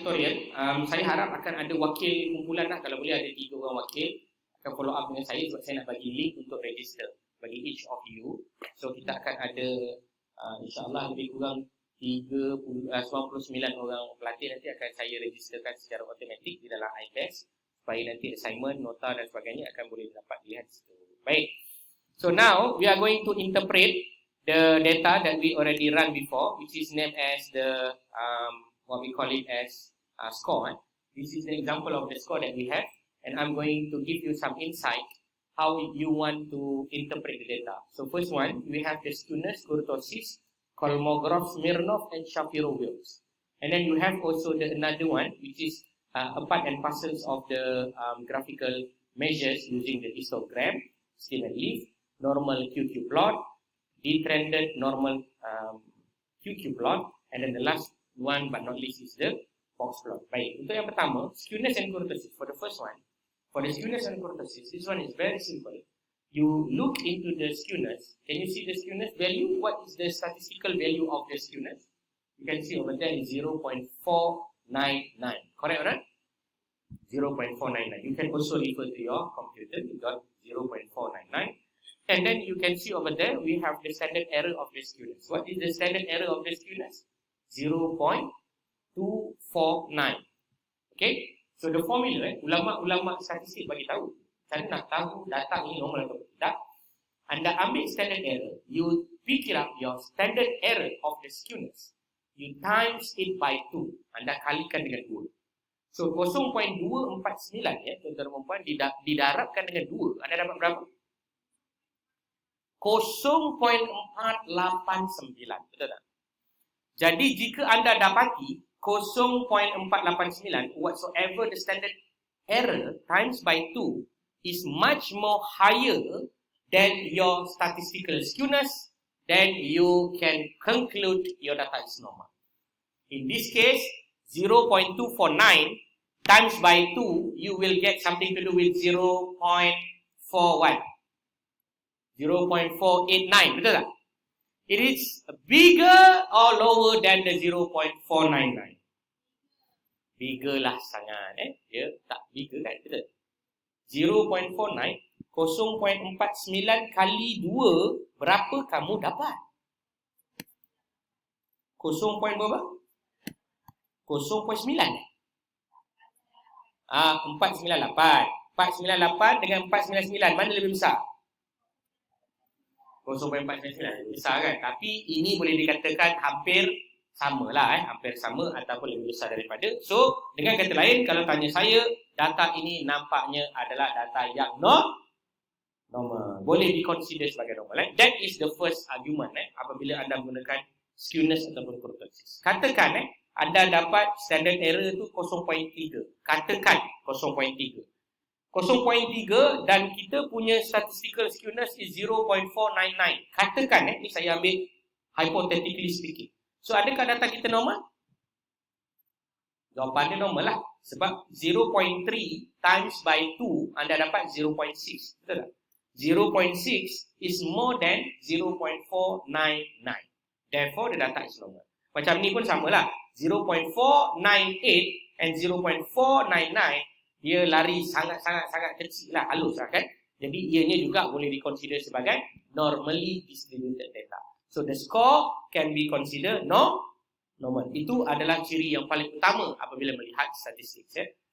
tutorial. Saya harap akan ada wakil kumpulan lah. Kalau boleh ada 3 orang wakil akan follow up dengan saya sebab saya nak bagi link untuk register bagi each of you. So kita akan ada insyaAllah lebih kurang 99 orang pelatih nanti akan saya registerkan secara automatik di dalam iTest supaya nanti assignment, nota dan sebagainya akan boleh dapat dilihat situ. Baik. So now we are going to interpret the data that we already run before, which is named as the what we call it as score. This is an example of the score that we have, and I'm going to give you some insight how you want to interpret the data. So first one, we have the skewness, kurtosis, Kolmogorov, Smirnov, and Shapiro-Wilks. And then you have also another one, which is a part and parcels of the graphical measures using the histogram, stem and leaf, normal QQ plot, detrended normal QQ plot, and then the last one but not least is the box plot. Baik, untuk yang pertama, skewness and kurtosis. For the first one, for the skewness and kurtosis, this one is very simple. You look into the skewness. Can you see the skewness value? What is the statistical value of the skewness? You can see over there is 0.499. Correct, right? 0.499. You can also refer to your computer. You got 0.499. And then you can see over there, we have the standard error of the skewness. What is the standard error of the skewness? 0.249. Okay? So the formula, ulama-ulama statistik bagi tahu. Saya nak tahu data ini normal atau tidak. Anda ambil standard error, you pick up your standard error of the skewness. You times it by 2. Anda kalikan dengan 2. So 0.249 ya, tuan-tuan dan puan, didarabkan dengan 2. Anda dapat berapa? 0.489. Betul tak? Jadi jika anda dapati 0.489, whatsoever the standard error times by 2 is much more higher than your statistical skewness, then you can conclude your data is normal. In this case, 0.249 times by 2, you will get something to do with 0.41. 0.489, betul tak? It is bigger or lower than the 0.499? Bigger lah sangat, Dia tak bigger kan, betul? 0.49, 0.49 kali 2, berapa kamu dapat? 0. berapa? 0.9. 498. 498 dengan 499, mana lebih besar? 0.499 besar kan? Tapi ini boleh dikatakan hampir sama lah, hampir sama ataupun lebih besar daripada. So, dengan kata lain, kalau tanya saya, data ini nampaknya adalah data yang normal. Boleh diconsider sebagai normal. That is the first argument apabila anda menggunakan skewness ataupun kurtosis. Katakan anda dapat standard error tu 0.3. Katakan 0.3. 0.3 dan kita punya statistical skewness is 0.499. Katakan ni saya ambil hypothetically speaking. So adakah data kita normal? Jawapannya normal lah. Sebab 0.3 times by 2 anda dapat 0.6. Betul tak? 0.6 is more than 0.499. Therefore the data is normal. Macam ni pun samalah. 0.498 and 0.499 dia lari sangat-sangat kecil lah, halus lah kan. Jadi ianya juga boleh diconsider sebagai normally distributed data. So the score can be considered normal. Itu adalah ciri yang paling utama apabila melihat statistik.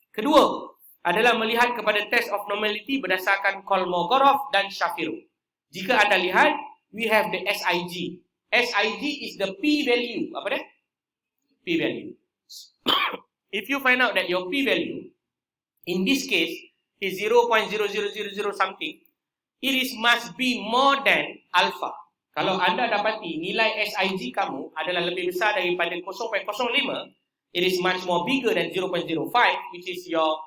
Kedua adalah melihat kepada test of normality berdasarkan Kolmogorov dan Shapiro. Jika anda lihat, we have the SIG. SIG is the p-value. Apa dia? P-value. If you find out that your p-value in this case is 0.0000 something, it must be more than alpha. Kalau anda dapati nilai SIG kamu adalah lebih besar daripada 0.05, it is much more bigger than 0.05, which is your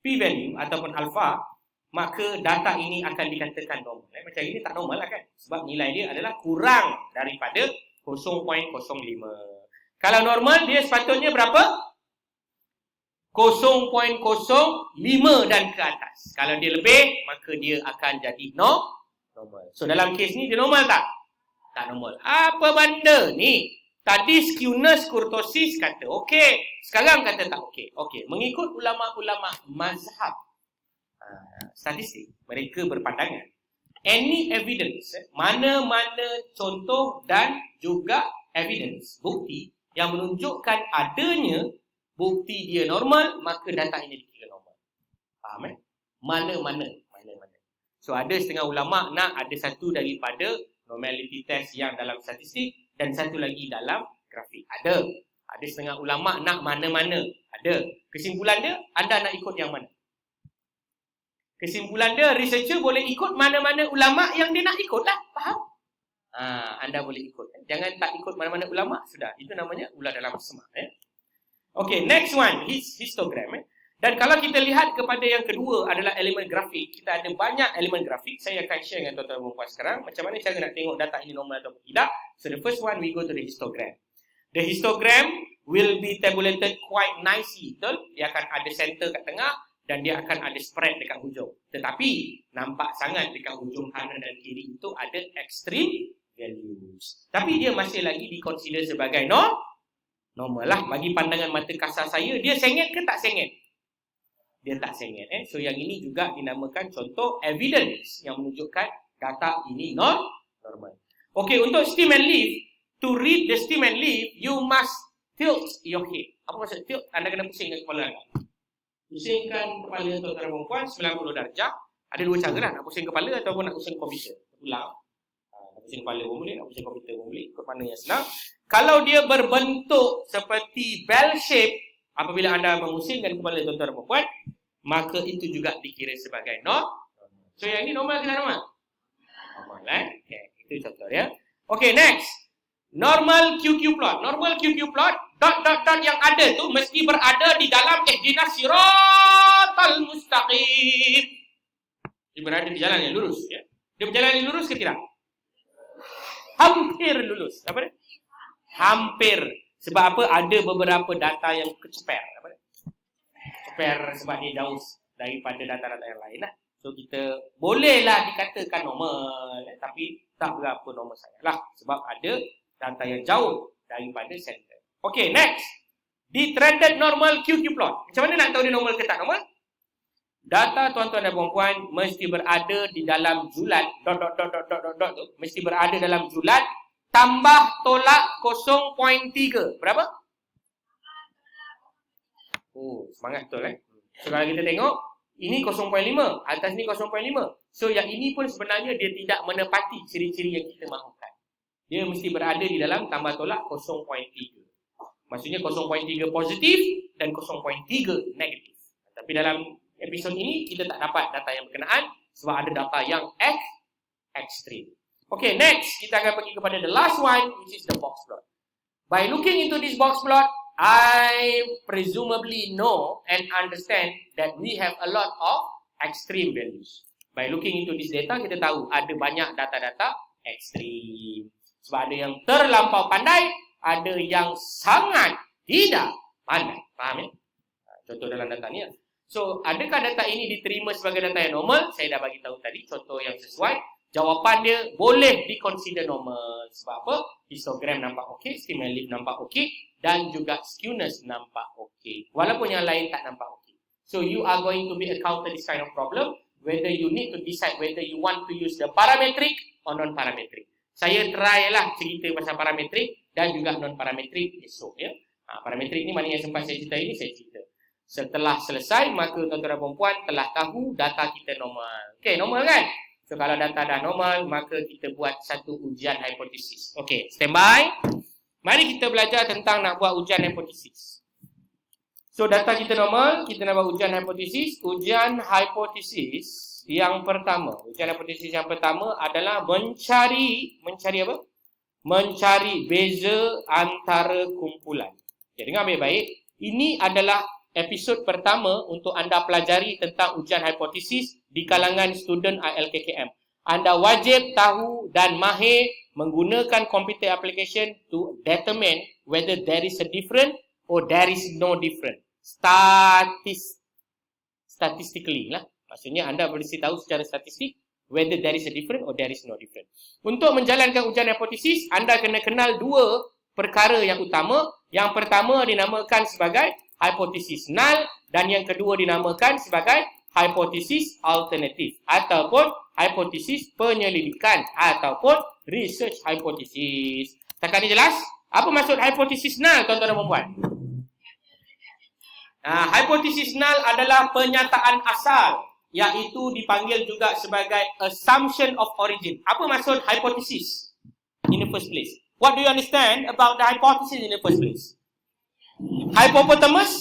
p-value ataupun alpha, maka data ini akan dikatakan normal. Macam ini tak normal lah kan? Sebab nilai dia adalah kurang daripada 0.05. Kalau normal, dia sepatutnya berapa? 0.05 dan ke atas. Kalau dia lebih, maka dia akan jadi normal. So dalam kes ni dia normal tak? Tak normal. Apa benda ni? Tadi skewness kurtosis kata okey. Sekarang kata tak okey. Okey, mengikut ulama-ulama mazhab statistik, mereka berpandangan any evidence, mana-mana contoh dan juga evidence, bukti yang menunjukkan adanya bukti dia normal, maka data ini dikira normal. Faham Mana-mana. So ada setengah ulama nak ada satu daripada normality test yang dalam statistik dan satu lagi dalam grafik. Ada setengah ulama nak mana-mana. Ada. Kesimpulan dia, anda nak ikut yang mana? Kesimpulan dia, researcher boleh ikut mana-mana ulama yang dia nak ikut lah. Faham? Anda boleh ikut. Jangan tak ikut mana-mana ulama. Sudah. Itu namanya ular dalam semak. Okay, next one. Histogram. Dan kalau kita lihat kepada yang kedua adalah elemen grafik. Kita ada banyak elemen grafik. Saya akan share dengan tuan-tuan dan puan sekarang. Macam mana cara nak tengok data ini normal atau tidak. So the first one, we go to the histogram. The histogram will be tabulated quite nicely. Betul? Dia akan ada center kat tengah. Dan dia akan ada spread dekat hujung. Tetapi, nampak sangat dekat hujung kanan dan kiri itu ada extreme values. Tapi dia masih lagi diconsider sebagai normal lah. Bagi pandangan mata kasar saya, dia sengit ke tak sengit? Dia tak sengit. So, yang ini juga dinamakan contoh evidence yang menunjukkan data ini normal. Okay, untuk stem and leaf, to read the stem and leaf, you must tilt your head. Apa maksud tilt? Anda kena pusingkan kepala anda. Pusingkan kepala tuan-tuan dan puan 90 darjah. Ada dua cara lah, nak pusing kepala ataupun nak pusing komputer. Ulang. Nak pusing kepala pun boleh, nak pusing komputer pun boleh. Ikut mana yang senang. Kalau dia berbentuk seperti bell shape, apabila anda memusingkan kepala tuan-tuan dan puan, maka itu juga dikira sebagai normal. So yang ini normal ke tak normal? Normal Okay, itu contoh dia. Okay, next. Normal QQ plot. Normal QQ plot, dot yang ada tu mesti berada di dalam ihdinas siratal mustaqim. Dia berada di jalan yang lurus. Ya? Dia berjalan yang lurus ke tidak? Hampir lurus. Apa dia? Hampir. Sebab apa? Ada beberapa data yang keceper. Apa dia? Keceper sebab dia jauh daripada data-data yang lain lah. So kita bolehlah dikatakan normal. Tapi tak berapa normal sangat lah. Sebab ada data yang jauh daripada center. Okay, next. Di trended normal QQ plot. Macam mana nak tahu dia normal ke tak normal? Data tuan-tuan dan puan-puan mesti berada di dalam julat dot tu. Mesti berada dalam julat tambah tolak 0.3. Berapa? Oh, semangat betul So kalau kita tengok, ini 0.5, atas ni 0.5. So yang ini pun sebenarnya dia tidak menepati ciri-ciri yang kita mahukan. Dia mesti berada di dalam tambah tolak 0.3. Maksudnya 0.3 positif dan 0.3 negatif. Tapi dalam episod ini kita tak dapat data yang berkenaan sebab ada data yang ekstrim. Okay, next kita akan pergi kepada the last one, which is the box plot. By looking into this box plot, I presumably know and understand that we have a lot of extreme values. By looking into this data, kita tahu ada banyak data-data ekstrim. Sebab ada yang terlampau pandai, ada yang sangat tidak pandai. Faham Contoh dalam data ni. So, adakah data ini diterima sebagai data yang normal? Saya dah bagi tahu tadi contoh yang sesuai. Jawapan dia boleh diconsider normal. Sebab apa? Histogram nampak okey, stem and leaf nampak okey, dan juga skewness nampak okey. Walaupun yang lain tak nampak okey. So, you are going to be encounter this kind of problem, whether you need to decide whether you want to use the parametric or non-parametric. Saya try lah cerita pasal parametrik dan juga non-parametrik esok. Parametrik ni mana yang sempat saya cerita ini, saya cerita. Setelah selesai, maka tuan-tuan dan puan telah tahu data kita normal. Okay, normal kan? So, kalau data dah normal, maka kita buat satu ujian hipotesis. Okay, standby. Mari kita belajar tentang nak buat ujian hipotesis. So, data kita normal, kita nak buat ujian hipotesis. Ujian hipotesis yang pertama. Ujian hipotesis yang pertama adalah mencari apa? Mencari beza antara kumpulan. Okay, dengar baik-baik. Ini adalah episod pertama untuk anda pelajari tentang ujian hipotesis di kalangan student ILKKM. Anda wajib tahu dan mahir menggunakan computer application to determine whether there is a different or there is no different. Statistically lah. Maksudnya anda mesti tahu secara statistik whether there is a different or there is no different. Untuk menjalankan ujian hipotesis, anda kena kenal dua perkara yang utama. Yang pertama dinamakan sebagai hipotesis null dan yang kedua dinamakan sebagai hipotesis alternatif ataupun hipotesis penyelidikan ataupun research hypothesis. Setakat ni jelas? Apa maksud hipotesis null, tuan-tuan dan puan-puan? Hipotesis null adalah penyataan asal, iaitu dipanggil juga sebagai assumption of origin. Apa maksud hypothesis in the first place? What do you understand about the hypothesis in the first place? Hippopotamus,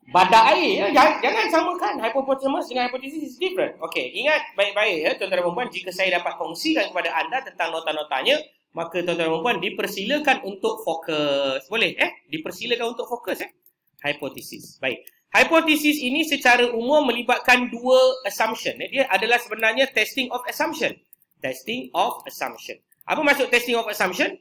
badak air. Jangan samakan hippopotamus dengan hypothesis, is different. Okey, ingat baik-baik ya tuan-tuan dan puan-puan, jika saya dapat kongsikan kepada anda tentang nota-notanya, maka tuan-tuan dan puan-puan dipersilakan untuk fokus. Boleh dipersilakan untuk fokus hipotesis. Baik. Hipotesis ini secara umum melibatkan dua assumption. Dia adalah sebenarnya testing of assumption. Testing of assumption. Apa maksud testing of assumption?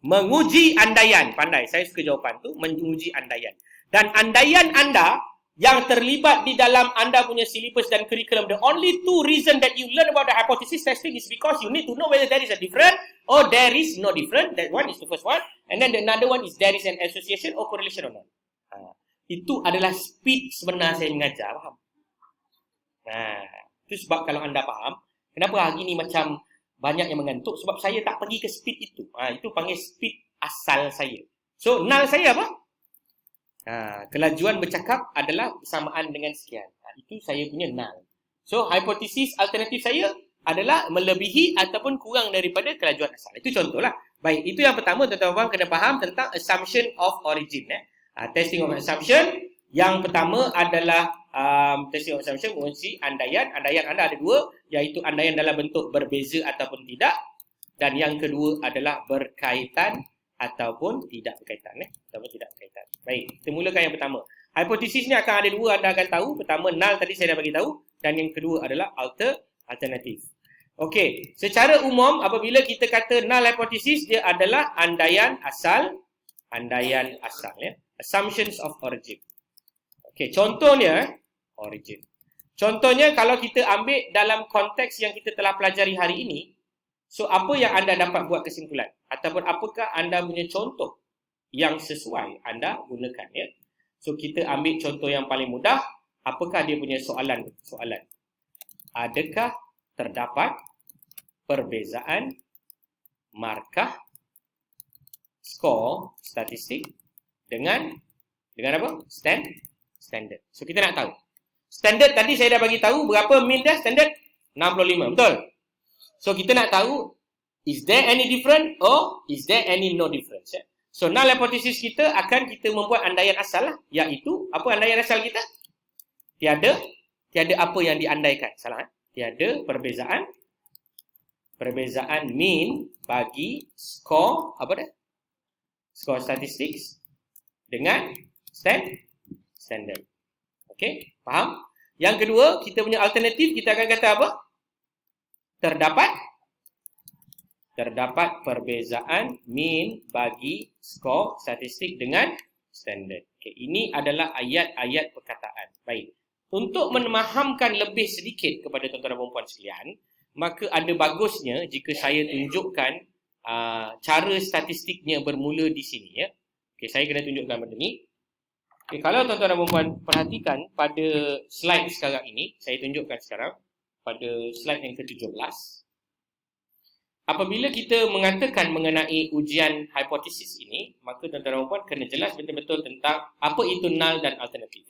Menguji andaian. Pandai, saya suka jawapan tu. Menguji andaian. Dan andaian anda yang terlibat di dalam anda punya syllabus dan curriculum, the only two reason that you learn about the hypothesis testing is because you need to know whether there is a different or there is no different. That one is the first one. And then the another one is there is an association or correlation or not. Itu adalah speed sebenar saya mengajar. Faham? Itu sebab kalau anda faham, kenapa hari ni macam banyak yang mengantuk, sebab saya tak pergi ke speed itu. Itu panggil speed asal saya. So, null saya apa? Kelajuan bercakap adalah bersamaan dengan sekian. Itu saya punya null. So, hipotesis alternatif saya adalah melebihi ataupun kurang daripada kelajuan asal. Itu contohlah. Baik, itu yang pertama tuan-tuan kena faham tentang assumption of origin. Testing of assumption. Yang pertama adalah testing of assumption mengunci andaian. Andaian anda ada dua, iaitu andaian dalam bentuk berbeza ataupun tidak. Dan yang kedua adalah berkaitan ataupun tidak berkaitan. Ataupun tidak berkaitan. Baik, kita mulakan yang pertama. Hipotesis ni akan ada dua, anda akan tahu. Pertama, null tadi saya dah bagi tahu. Dan yang kedua adalah alternatif. Okey, secara umum apabila kita kata null hypothesis, dia adalah andaian asal. Andaian asal Assumptions of origin. Okey, contohnya origin. Contohnya kalau kita ambil dalam konteks yang kita telah pelajari hari ini, so apa yang anda dapat buat kesimpulan? Ataupun apakah anda punya contoh yang sesuai anda gunakan So kita ambil contoh yang paling mudah. Apakah dia punya soalan? Adakah terdapat perbezaan markah skor statistik dengan apa? Standard. So kita nak tahu. Standard tadi saya dah bagi tahu berapa mean dah standard? 65, betul? So kita nak tahu, is there any different or is there any no difference? So null hypothesis kita akan kita membuat andaian asal lah, iaitu apa andaian asal kita? Tiada apa yang diandaikan. Salah. Tiada perbezaan mean bagi skor apa dah? Skor statistik dengan standard. Okey, faham? Yang kedua, kita punya alternatif kita akan kata apa? Terdapat perbezaan mean bagi skor statistik dengan standard. Okey, ini adalah ayat-ayat perkataan. Baik. Untuk memahamkan lebih sedikit kepada tuan-tuan dan puan-puan sekalian, maka ada bagusnya jika saya tunjukkan cara statistiknya bermula di sini Okey, saya kena tunjukkan benda ni. Okay, kalau tuan-tuan dan puan-puan perhatikan pada slide sekarang ini, saya tunjukkan sekarang pada slide yang ke-17. Apabila kita mengatakan mengenai ujian hipotesis ini, maka tuan-tuan dan puan-puan kena jelas betul-betul tentang apa itu null dan alternatif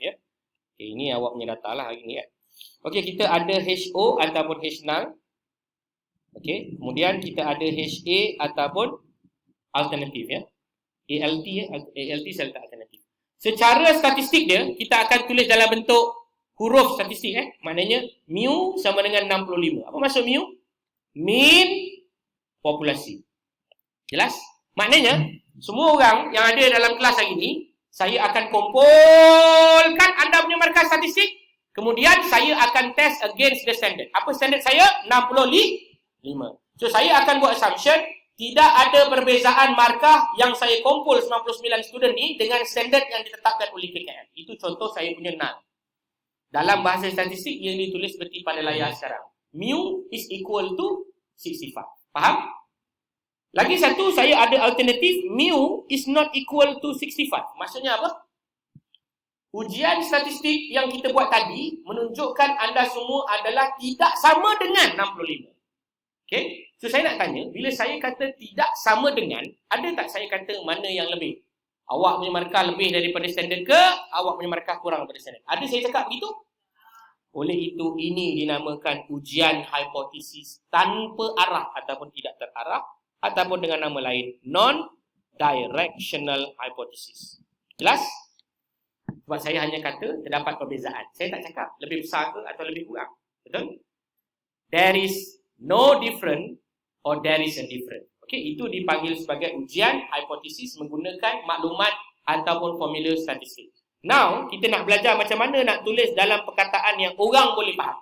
Okay, ini awak punya data lah hari ni Okey, kita ada HO ataupun H null. Okey, kemudian kita ada HA ataupun alternatif ALT saya letak alternatif. Secara statistik dia, kita akan tulis dalam bentuk huruf statistik maknanya mu sama dengan 65. Apa maksud mu? Mean populasi. Jelas? Maknanya semua orang yang ada dalam kelas hari ini, saya akan kumpulkan anda punya markah statistik, kemudian saya akan test against the standard. Apa standard saya? 65. So saya akan buat assumption tidak ada perbezaan markah yang saya kumpul 99 student ni dengan standard yang ditetapkan oleh KKM. Itu contoh saya punya null. Dalam bahasa statistik yang ditulis seperti pada layar sekarang. Mu is equal to 65. Faham? Lagi satu, saya ada alternatif mu is not equal to 65. Maksudnya apa? Ujian statistik yang kita buat tadi menunjukkan anda semua adalah tidak sama dengan 65. Okay? So saya nak tanya, bila saya kata tidak sama dengan, ada tak saya kata mana yang lebih? Awak punya markah lebih daripada standard ke? Awak punya markah kurang daripada standard? Ada saya cakap begitu? Oleh itu, ini dinamakan ujian hipotesis tanpa arah ataupun tidak terarah, ataupun dengan nama lain non-directional hypothesis. Jelas? Sebab saya hanya kata terdapat perbezaan. Saya tak cakap lebih besar ke atau lebih kurang. Betul? There is no different or there is a different. Okey, itu dipanggil sebagai ujian hipotesis menggunakan maklumat ataupun formula statistik. Now, kita nak belajar macam mana nak tulis dalam perkataan yang orang boleh faham.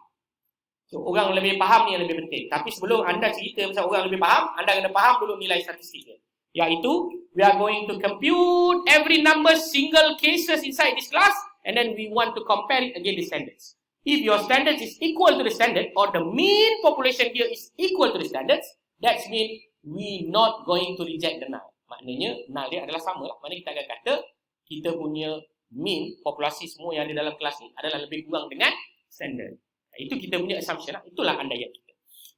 So, orang lebih faham ni yang lebih penting. Tapi sebelum anda cerita pasal orang lebih faham, anda kena faham dulu nilai statistiknya. Iaitu, we are going to compute every number single cases inside this class and then we want to compare it against the standards. If your standards is equal to the standard or the mean population here is equal to the standards, that means we not going to reject the null. Maknanya, null dia adalah sama lah. Maknanya kita akan kata, kita punya mean populasi semua yang ada dalam kelas ni adalah lebih kurang dengan standard. Itu kita punya assumption lah. Itulah andaian kita.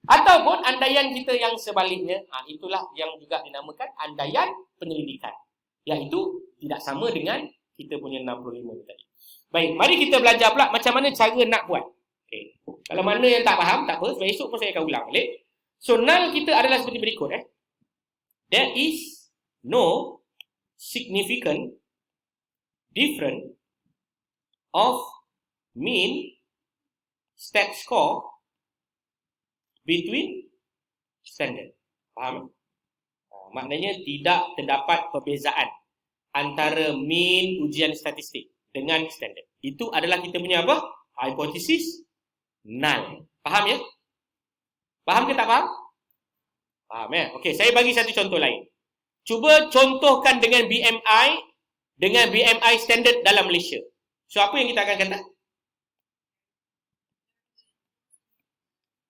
Ataupun andaian kita yang sebaliknya, itulah yang juga dinamakan andaian penyelidikan. Iaitu tidak sama dengan kita punya 65 tadi. Baik, mari kita belajar pula macam mana cara nak buat. Okay. Kalau mana yang tak faham, tak apa. Sebab esok pun saya akan ulang balik. So, null kita adalah seperti berikut. There is no significant difference of mean stat score between standard. Faham? Maknanya tidak terdapat perbezaan antara mean ujian statistik dengan standard. Itu adalah kita punya apa? Hipotesis null. Faham ya? Faham ke tak faham? Faham ya? Okey, saya bagi satu contoh lain. Cuba contohkan dengan BMI standard dalam Malaysia. So, apa yang kita akan kata?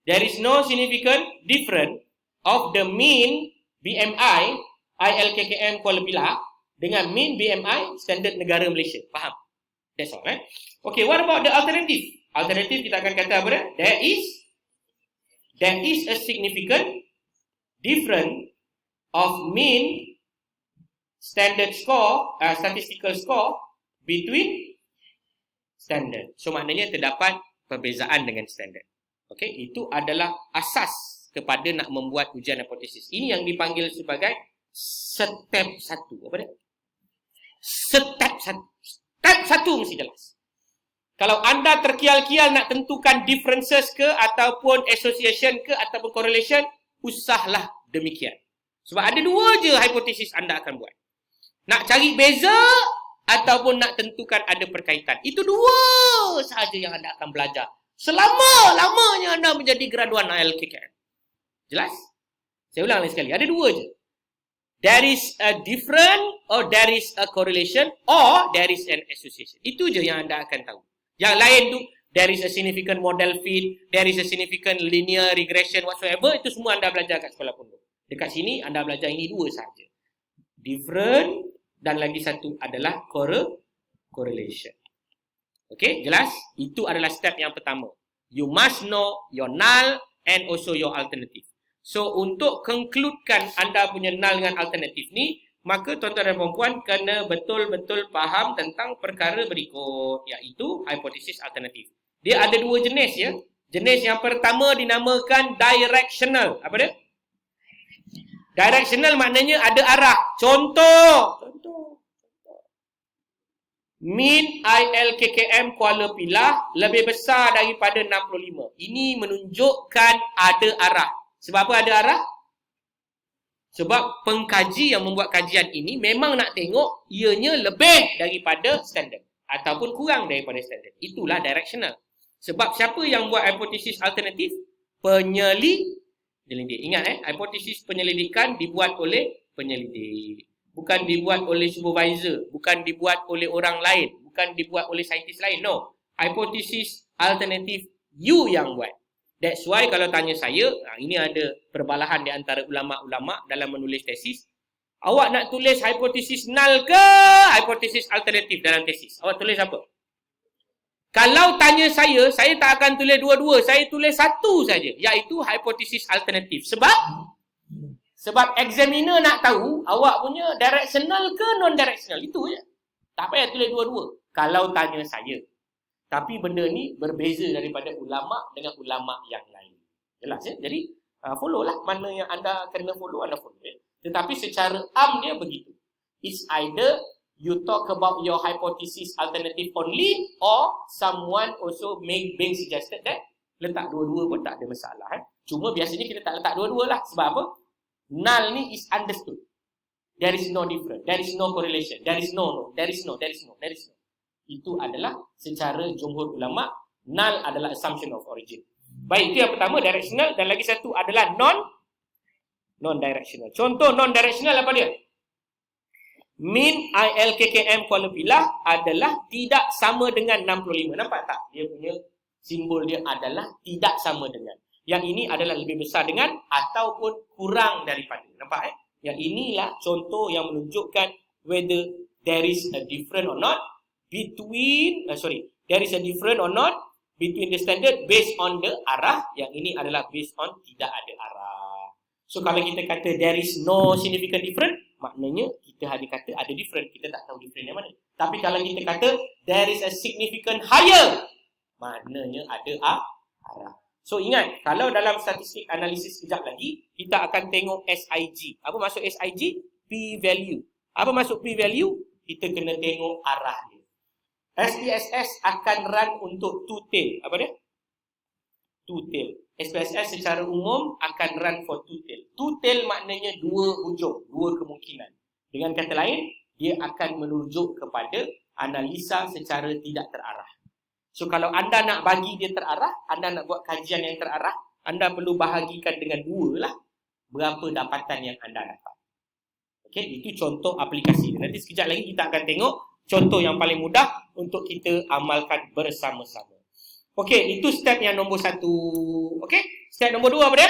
There is no significant difference of the mean BMI ILKKM Kuala Pilah dengan mean BMI standard negara Malaysia. Faham? That's all, right? Okay, what about the alternative? Alternative kita akan kata apa dia? There is a significant difference of mean standard score, statistical score between standard. So, maknanya terdapat perbezaan dengan standard. Okey, itu adalah asas kepada nak membuat ujian hipotesis. Ini yang dipanggil sebagai step 1. Apa dia? Step 1. Step 1 mesti jelas. Kalau anda terkial-kial nak tentukan differences ke ataupun association ke ataupun correlation, usahlah demikian. Sebab ada dua je hipotesis anda akan buat. Nak cari beza ataupun nak tentukan ada perkaitan. Itu dua sahaja yang anda akan belajar selama-lamanya anda menjadi graduan ILKKM. Jelas? Saya ulang lagi sekali. Ada dua je. There is a different or there is a correlation or there is an association. Itu je yang anda akan tahu. Yang lain tu, there is a significant model fit, there is a significant linear regression whatsoever. Itu semua anda belajar kat sekolah pondok. Dekat sini anda belajar ini dua sahaja. Different dan lagi satu adalah correlation. Okey, jelas? Itu adalah step yang pertama. You must know your null and also your alternative. So, untuk concludekan anda punya null dengan alternatif ni, maka tuan-tuan dan puan-puan kena betul-betul faham tentang perkara berikut, iaitu hipotesis alternatif. Dia ada dua jenis ya. Jenis yang pertama dinamakan directional. Apa dia? Directional maknanya ada arah. Contoh. Mean ILKKM Kuala Pilah lebih besar daripada 65. Ini menunjukkan ada arah. Sebab apa ada arah? Sebab pengkaji yang membuat kajian ini memang nak tengok ianya lebih daripada standard ataupun kurang daripada standard. Itulah directional. Sebab siapa yang buat hipotesis alternatif? Penyelidik. Ingat hipotesis penyelidikan dibuat oleh penyelidik. Bukan dibuat oleh supervisor, bukan dibuat oleh orang lain, bukan dibuat oleh saintis lain. No. Hipotesis alternatif you yang buat. That's why kalau tanya saya, ini ada perbalahan di antara ulama-ulama dalam menulis tesis. Awak nak tulis hipotesis null ke hipotesis alternatif dalam tesis? Awak tulis apa? Kalau tanya saya tak akan tulis dua-dua. Saya tulis satu saja, iaitu hipotesis alternatif. Sebab examiner nak tahu awak punya directional ke non-directional. Itu je. Tak payah tulis dua-dua. Kalau tanya saya. Tapi benda ni berbeza daripada ulama' dengan ulama' yang lain. Jelas ya? Jadi, follow lah. Mana yang anda kena follow, anda follow. Ya? Tetapi secara dia begitu. It's either you talk about your hypothesis alternative only, or someone also being suggested that letak dua-dua pun tak ada masalah. Cuma biasanya kita tak letak dua-dua lah. Sebab apa? Null ni is understood. There is no difference. There is no correlation. There is no. Itu adalah secara jumhur ulama, null adalah assumption of origin. Baik, itu yang pertama, directional, dan lagi satu adalah non-directional. Contoh non-directional apa dia? Min ILKKM kuala pilah adalah tidak sama dengan 65. Nampak tak? Dia punya simbol dia adalah tidak sama dengan. Yang ini adalah lebih besar dengan ataupun kurang daripada. Nampak Yang inilah contoh yang menunjukkan whether there is a difference or not between the standard based on the arah. Yang ini adalah based on tidak ada arah. So kalau kita kata there is no significant difference, maknanya kita ada kata ada different. Kita tak tahu different yang mana. Tapi kalau kita kata there is a significant higher, maknanya ada arah. So ingat, kalau dalam statistik analisis sekejap lagi, kita akan tengok SIG. Apa maksud SIG? P-value. Apa maksud P-value? Kita kena tengok arah dia. SPSS akan run untuk two tail. Apa dia? Two tail. SPSS secara umum akan run for two tail. Two tail maknanya dua hujung, dua kemungkinan. Dengan kata lain, dia akan menuju kepada analisa secara tidak terarah. So kalau anda nak bagi dia terarah, anda nak buat kajian yang terarah, anda perlu bahagikan dengan dua lah berapa dapatan yang anda dapat. Okey, itu contoh aplikasi. Nanti sekejap lagi kita akan tengok contoh yang paling mudah untuk kita amalkan bersama-sama. Okey, itu step yang nombor 1. Okey, step nombor 2 apa dia?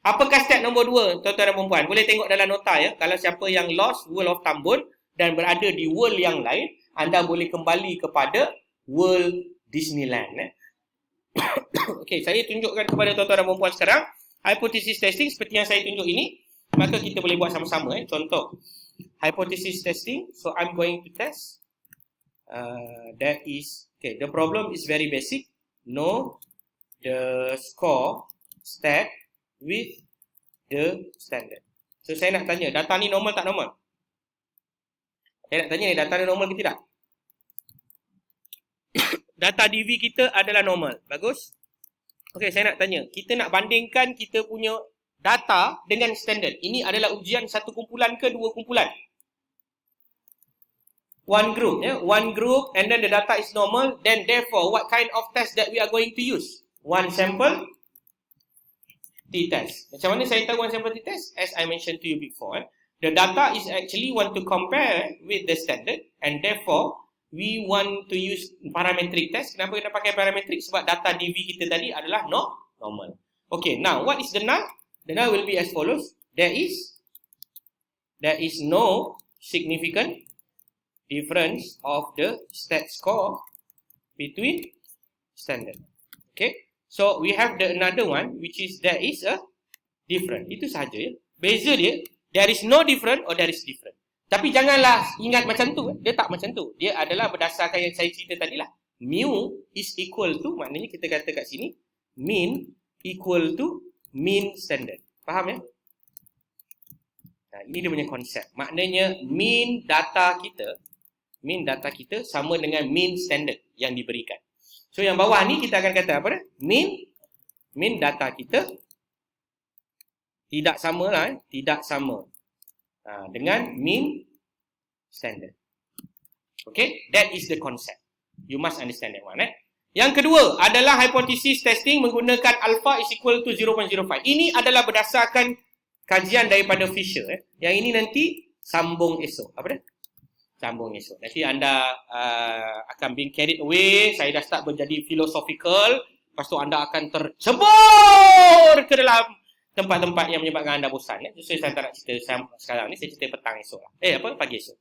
Apakah step nombor 2, tuan-tuan dan puan-puan? Boleh tengok dalam nota ya. Kalau siapa yang lost World of Tambun dan berada di world yang lain, anda boleh kembali kepada World Disneyland. Okey, saya tunjukkan kepada tuan-tuan dan puan-puan sekarang hypothesis testing seperti yang saya tunjuk ini. Maka kita boleh buat sama-sama. Contoh hypothesis testing. So I'm going to test. That is okay. The problem is very basic. Know the score stack with the standard. So saya nak tanya, data ni normal tak normal? Saya nak tanya ni, data ni normal ke tidak? Data DV kita adalah normal. Bagus. Okey, saya nak tanya, kita nak bandingkan kita punya data dengan standard. Ini adalah ujian satu kumpulan ke dua kumpulan? One group, one group, and then the data is normal. Then therefore, what kind of test that we are going to use? One sample t-test. Macam mana saya tahu one sample t-test? As I mentioned to you before, the data is actually want to compare with the standard, and therefore we want to use parametric test. Kenapa kita pakai parametric? Sebab data DV kita tadi adalah normal. Okay, now what is the null? The null will be as follows. There is no significant difference of the stat score between standard. Okay, so we have the another one which is there is a different. Itu sahaja ya. Beza dia, there is no different or there is different. Tapi janganlah ingat macam tu. Dia tak macam tu. Dia adalah berdasarkan yang saya cerita tadi lah. Mu is equal to, maknanya kita kata kat sini, mean equal to mean standard. Faham ya? Nah, ini dia punya konsep. Maknanya mean data kita sama dengan mean standard yang diberikan. So yang bawah ni kita akan kata apa dia? Mean data kita tidak sama lah, tidak sama dengan mean standard. Okay, that is the concept. You must understand that one. Yang kedua adalah hypothesis testing menggunakan alpha is equal to 0.05. Ini adalah berdasarkan kajian daripada Fisher. Yang ini nanti sambung esok. Apa dia? Sambung esok. Nanti anda akan being carried away. Saya dah start menjadi philosophical. Lepas tu anda akan tercebur ke dalam tempat-tempat yang menyebabkan anda bosan. Justru saya tak nak cerita sekarang ni, saya cerita petang esok. Pagi esok.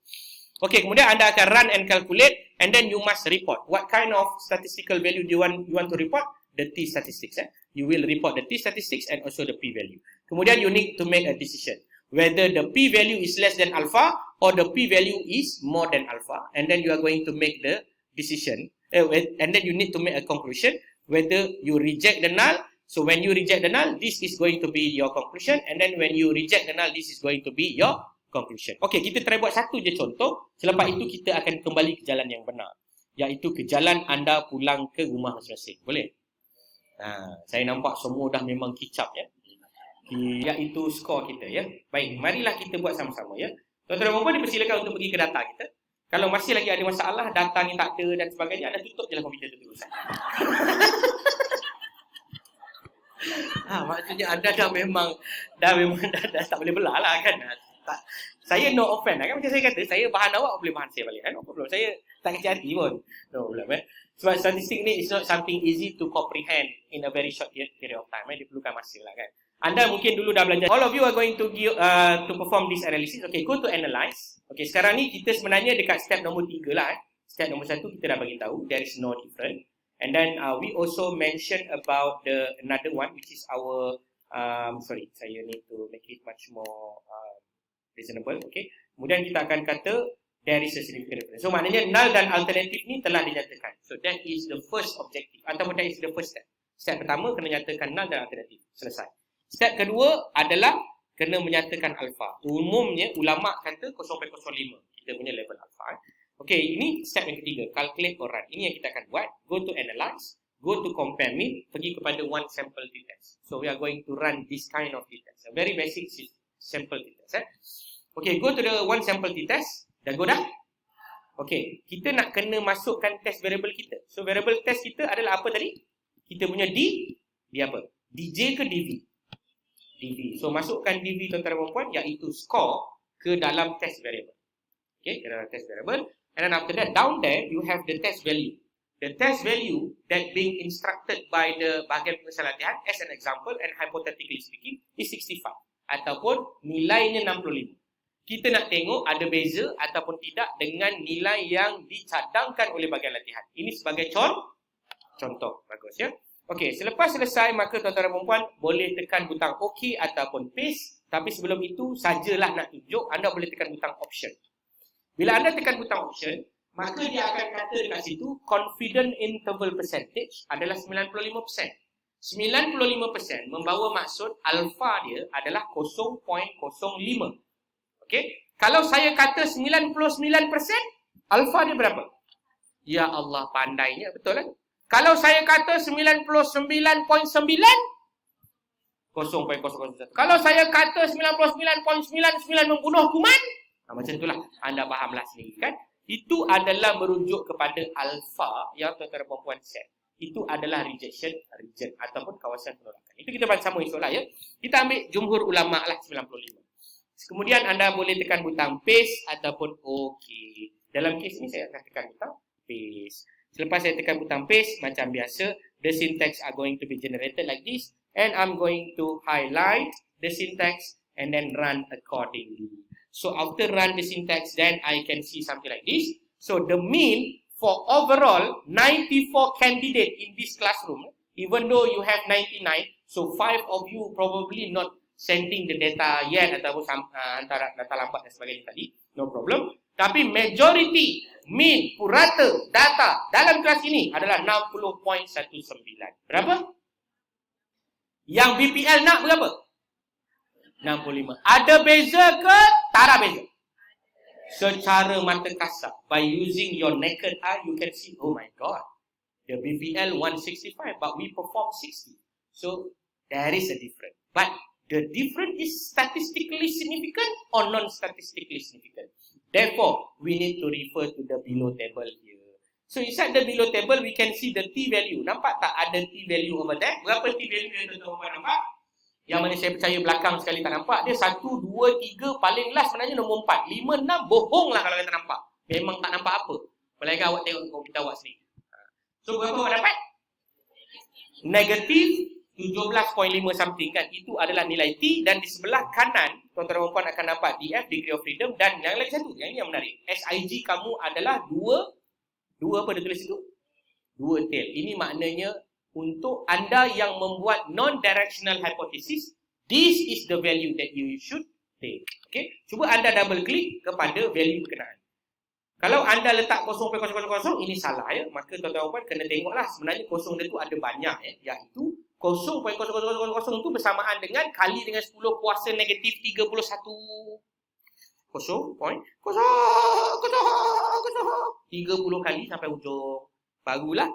Okay, kemudian anda akan run and calculate, and then you must report. What kind of statistical value do you want to report? The T statistics. You will report the T statistics and also the P value. Kemudian you need to make a decision whether the P value is less than alpha or the P value is more than alpha, and then you are going to make the decision, and then you need to make a conclusion whether you reject the null. So when you reject the null, this is going to be your conclusion, and then when you reject the null, this is going to be your conclusion. Okay, kita try buat satu je contoh. Selepas itu kita akan kembali ke jalan yang benar, iaitu ke jalan anda pulang ke rumah masing-masing. Boleh? Saya nampak semua dah memang kicap ya. Iaitu skor kita ya. Baik, marilah kita buat sama-sama ya. Tuan-tuan dan puan dipersilakan untuk pergi ke data kita. Kalau masih lagi ada masalah, data ni tak ada dan sebagainya, anda tutup je lah komputer tu terus. Maksudnya anda dah memang dah tak boleh belah lah kan. Saya no offense kan, macam saya kata, saya bahan awak boleh bahan saya balik kan, no problem. Saya tak kecil hati pun, no problem Sebab statistik ni is not something easy to comprehend in a very short period of time. Dia perlukan masa lah kan. Anda mungkin dulu dah belajar. All of you are going to perform this analysis. Okay, go to analyze. Okay, sekarang ni kita sebenarnya dekat step nombor 3 lah. Step nombor 1 kita dah bagi tahu there is no different. And then we also mention about the another one which is our saya need to make it much more reasonable. Okay. Kemudian kita akan kata there is a significant difference. So maknanya null dan alternatif ni telah dinyatakan. So that is the first objective ataupun that is the first step. Step pertama kena nyatakan null dan alternatif. Selesai. Step kedua adalah kena menyatakan alpha. Umumnya ulama kata 0.05 kita punya level alpha. Okay, ini step yang ketiga, calculate or run. Ini yang kita akan buat. Go to analyze, go to compare mean, pergi kepada one sample t-test. So we are going to run this kind of t-test. A very basic sample t-test. Okay, go to the one sample t-test. Dah go dah? Okay, kita nak kena masukkan test variable kita. So variable test kita adalah apa tadi? Kita punya D apa? DJ ke DV? DV. So masukkan DV tuan-tuan dan puan, iaitu score ke dalam test variable. Okay, ke dalam test variable. And then after that, down there, you have the test value. The test value that being instructed by the bahagian pengesahan latihan, as an example and hypothetically speaking, is 65. Ataupun nilainya 65. Kita nak tengok ada beza ataupun tidak dengan nilai yang dicadangkan oleh bahagian latihan. Ini sebagai contoh. Bagus ya. Okey, selepas selesai, maka tuan-tuan dan puan boleh tekan butang OK ataupun paste. Tapi sebelum itu, sajalah nak tunjuk, anda boleh tekan butang option. Bila anda tekan butang option, maka dia akan kata dekat situ confident interval percentage adalah 95%. 95% membawa maksud alfa dia adalah 0.05. Okey? Kalau saya kata 99%, alfa dia berapa? Ya Allah, pandainya, betul kan? Kalau saya kata 99.9, 0.01. Kalau saya kata 99.99 membunuh kuman, macam itulah, anda fahamlah sendiri kan. Itu adalah merujuk kepada alfa yang tuan-tuan dan puan set. Itu adalah rejection region ataupun kawasan penolakan. Itu kita bahas sama insyaAllah ya. Kita ambil jumhur ulama lah 95. Kemudian anda boleh tekan butang paste ataupun OK. Dalam kes ini saya akan tekan butang paste. Selepas saya tekan butang paste, macam biasa, the syntax are going to be generated like this. And I'm going to highlight the syntax and then run accordingly. So after run the syntax, then I can see something like this. So the mean for overall 94 candidate in this classroom, even though you have 99, so 5 of you probably not sending the data yet ataupun antara data lambat dan sebagainya tadi, no problem. Tapi majority, mean, purata, data dalam kelas ini adalah 60.19. Berapa? Yang BPL nak berapa? 65. Ada beza ke? Tak ada beza. Secara mata kasar, by using your naked eye, you can see, oh my God, the BPL 165, but we perform 60. So, there is a difference. But, the difference is statistically significant or non-statistically significant. Therefore, we need to refer to the below table here. So, inside the below table, we can see the T value. Nampak tak ada T value over there? Berapa T value yang tuan-tuan nampak? Yang mana saya percaya belakang sekali tak nampak. Dia 1, 2, 3, paling last sebenarnya nombor 4. 5, 6, bohong lah kalau kita nampak. Memang tak nampak apa. Melainkan awak tengok komputer awak sendiri. So, berapa awak dapat? negatif 17.5 something kan, itu adalah nilai T, dan di sebelah kanan tuan-tuan dan puan akan nampak DF, degree of freedom, dan yang lagi satu, yang ini yang menarik, SIG kamu adalah dua apa dia tulis itu? 2 tail. Ini maknanya untuk anda yang membuat non-directional hypothesis, this is the value that you should take. Okay? Cuba anda double click kepada value berkenaan. Kalau anda letak 0.000, ini salah ya. Maka tuan-tuan dan puan kena tengoklah sebenarnya kosong dia tu ada banyak ya. Iaitu 0.0000 itu bersamaan dengan kali dengan 10 kuasa negatif 31. 0.0000 30 kali sampai ujung. Barulah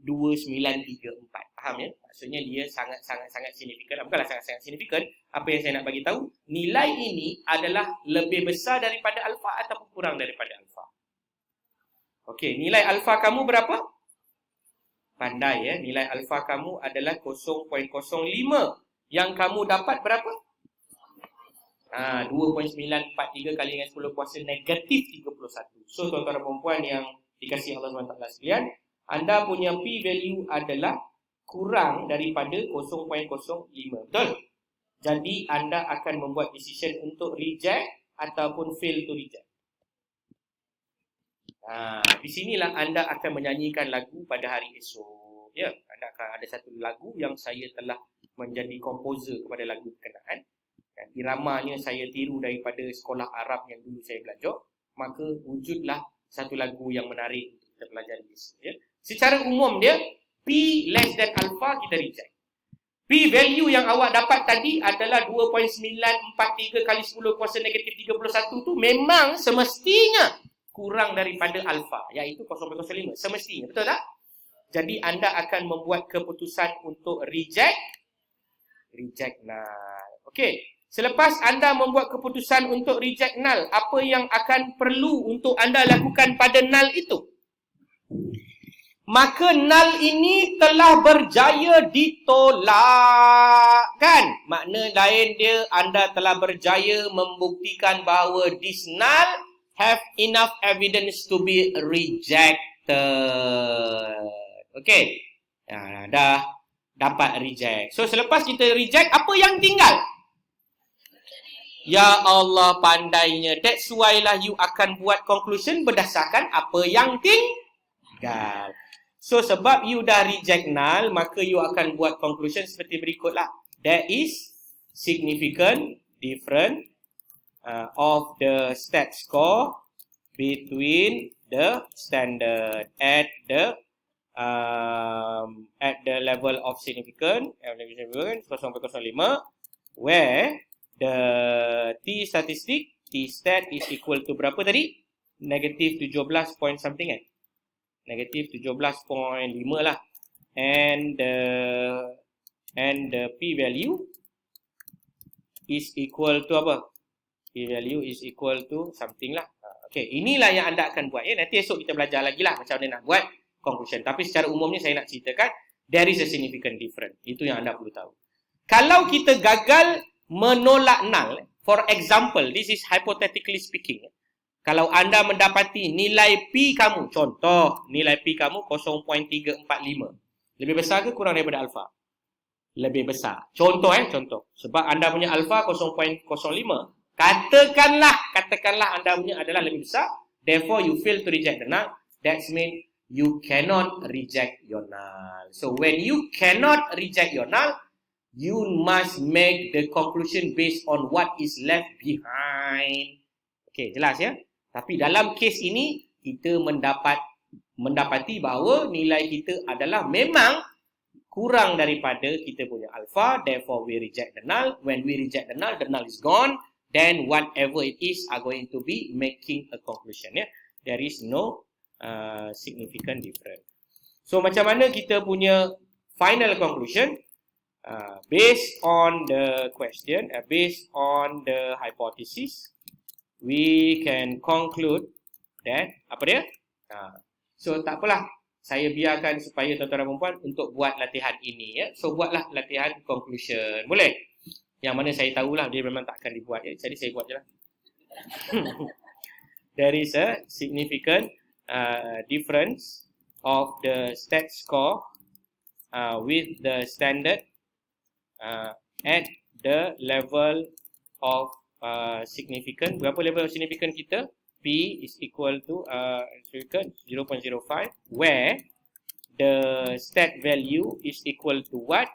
2934. Faham ya? Maksudnya dia sangat-sangat signifikan. Bukanlah sangat-sangat signifikan. Apa yang saya nak bagi tahu, nilai ini adalah lebih besar daripada alfa ataupun kurang daripada alfa. Okey, nilai alfa kamu berapa? Pandai ya. Nilai alfa kamu adalah 0.05. Yang kamu dapat berapa? 2.943 kali dengan 10 kuasa negatif 31. So tuan-tuan dan puan yang dikasihi Allah SWT sekalian, anda punya P value adalah kurang daripada 0.05. Betul? Jadi anda akan membuat decision untuk reject ataupun fail to reject. Di sinilah anda akan menyanyikan lagu pada hari esok. Ya, anda akan ada satu lagu yang saya telah menjadi komposer kepada lagu berkenaan. Dan iramanya saya tiru daripada sekolah Arab yang dulu saya belajar. Maka wujudlah satu lagu yang menarik untuk kita pelajari esok. Ya. Secara umum dia, P less than alpha kita reject. P value yang awak dapat tadi adalah 2.943 kali 10 kuasa negatif 31 tu memang semestinya kurang daripada alfa, iaitu 0.05. Semestinya, betul tak? Jadi anda akan membuat keputusan untuk reject null. Okey, selepas anda membuat keputusan untuk reject null, apa yang akan perlu untuk anda lakukan pada null itu? Maka null ini telah berjaya ditolak, kan? Makna lain dia, anda telah berjaya membuktikan bahawa this null have enough evidence to be rejected. Okay. Dah dapat reject. So, selepas kita reject, apa yang tinggal? Ya Allah, pandainya. That's why lah you akan buat conclusion berdasarkan apa yang tinggal. So, sebab you dah reject null, maka you akan buat conclusion seperti berikutlah. There is significant difference of the stat score between the standard at the level of significance 0.05, where the T statistic, T stat is equal to berapa tadi? Negatif 17 point something Negatif 17.5 lah. And the P value is equal to apa? P value is equal to something lah. Okay, inilah yang anda akan buat ya. Nanti esok kita belajar lagi lah macam mana nak buat conclusion. Tapi secara umumnya saya nak ceritakan there is a significant difference. Itu yang anda perlu tahu. Kalau kita gagal menolak null, for example, this is hypothetically speaking. Kalau anda mendapati nilai P kamu, contoh nilai P kamu 0.345. Lebih besar ke kurang daripada alfa? Lebih besar. Contoh. Sebab anda punya alfa 0.05. Katakanlah anda punya adalah lebih besar. Therefore, you fail to reject the null. That means you cannot reject your null. So, when you cannot reject your null, you must make the conclusion based on what is left behind. Okay, jelas ya? Tapi dalam kes ini, kita mendapati bahawa nilai kita adalah memang kurang daripada kita punya alpha. Therefore, we reject the null. When we reject the null is gone. Then whatever it is are going to be making a conclusion. Ya? There is no significant difference. So, macam mana kita punya final conclusion? Based on the question, based on the hypothesis, we can conclude that, apa dia? So, tak apalah. Saya biarkan supaya tuan-tuan dan puan untuk buat latihan ini. Ya. So, buatlah latihan conclusion. Boleh? Yang mana saya tahulah dia memang tak akan dibuat. Ya. Jadi, saya buat je lah. There is a significant difference of the stat score with the standard at the level of significant. Berapa level of significant kita? P is equal to significant 0.05, where the stat value is equal to what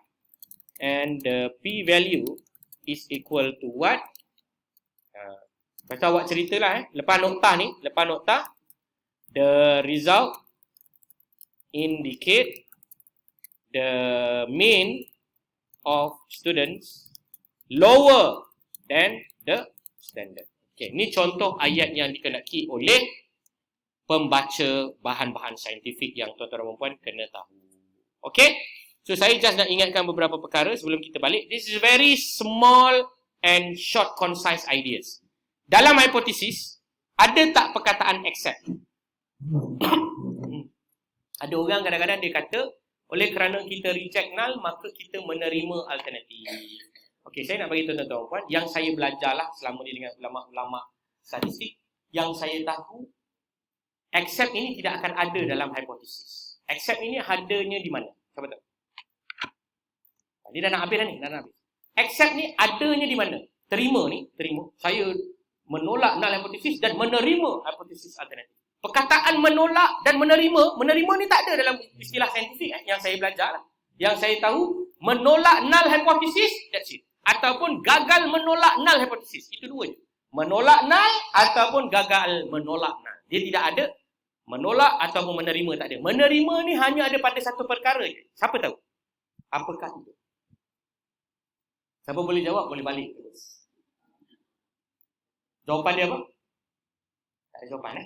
and the P value is equal to what. Pasal awak ceritalah lepas nokta ni, the result indicate the mean of students lower than the standard. Okay, ni contoh ayat yang dikenaki oleh pembaca bahan-bahan saintifik yang tuan-tuan dan puan kena tahu. Okay, so saya just nak ingatkan beberapa perkara sebelum kita balik. This is very small and short concise ideas. Dalam hipotesis, ada tak perkataan accept? Ada orang kadang-kadang dia kata, oleh kerana kita reject null, maka kita menerima alternatif. Okey, saya nak bagi tuan-tuan puan, yang saya belajarlah selama ni dengan ulama-ulama statistik, yang saya tahu, accept ini tidak akan ada dalam hipotesis. Accept ini adanya di mana? Siapa tahu? Dia dah nak habis dah ni, dah nak habis. Accept ni adanya di mana? Terima ni, terima. Saya menolak null hipotesis dan menerima hipotesis alternatif. Perkataan menolak dan menerima ni tak ada dalam istilah saintifik yang saya belajar lah. Yang saya tahu, menolak null hipotesis, that's it. Ataupun gagal menolak null hipotesis. Itu dua je. Menolak null ataupun gagal menolak null. Dia tidak ada menolak ataupun menerima, tak ada. Menerima ni hanya ada pada satu perkara je. Siapa tahu? Apakah itu? Siapa boleh jawab, boleh balik terus. Jawapan dia apa? Tak ada jawapan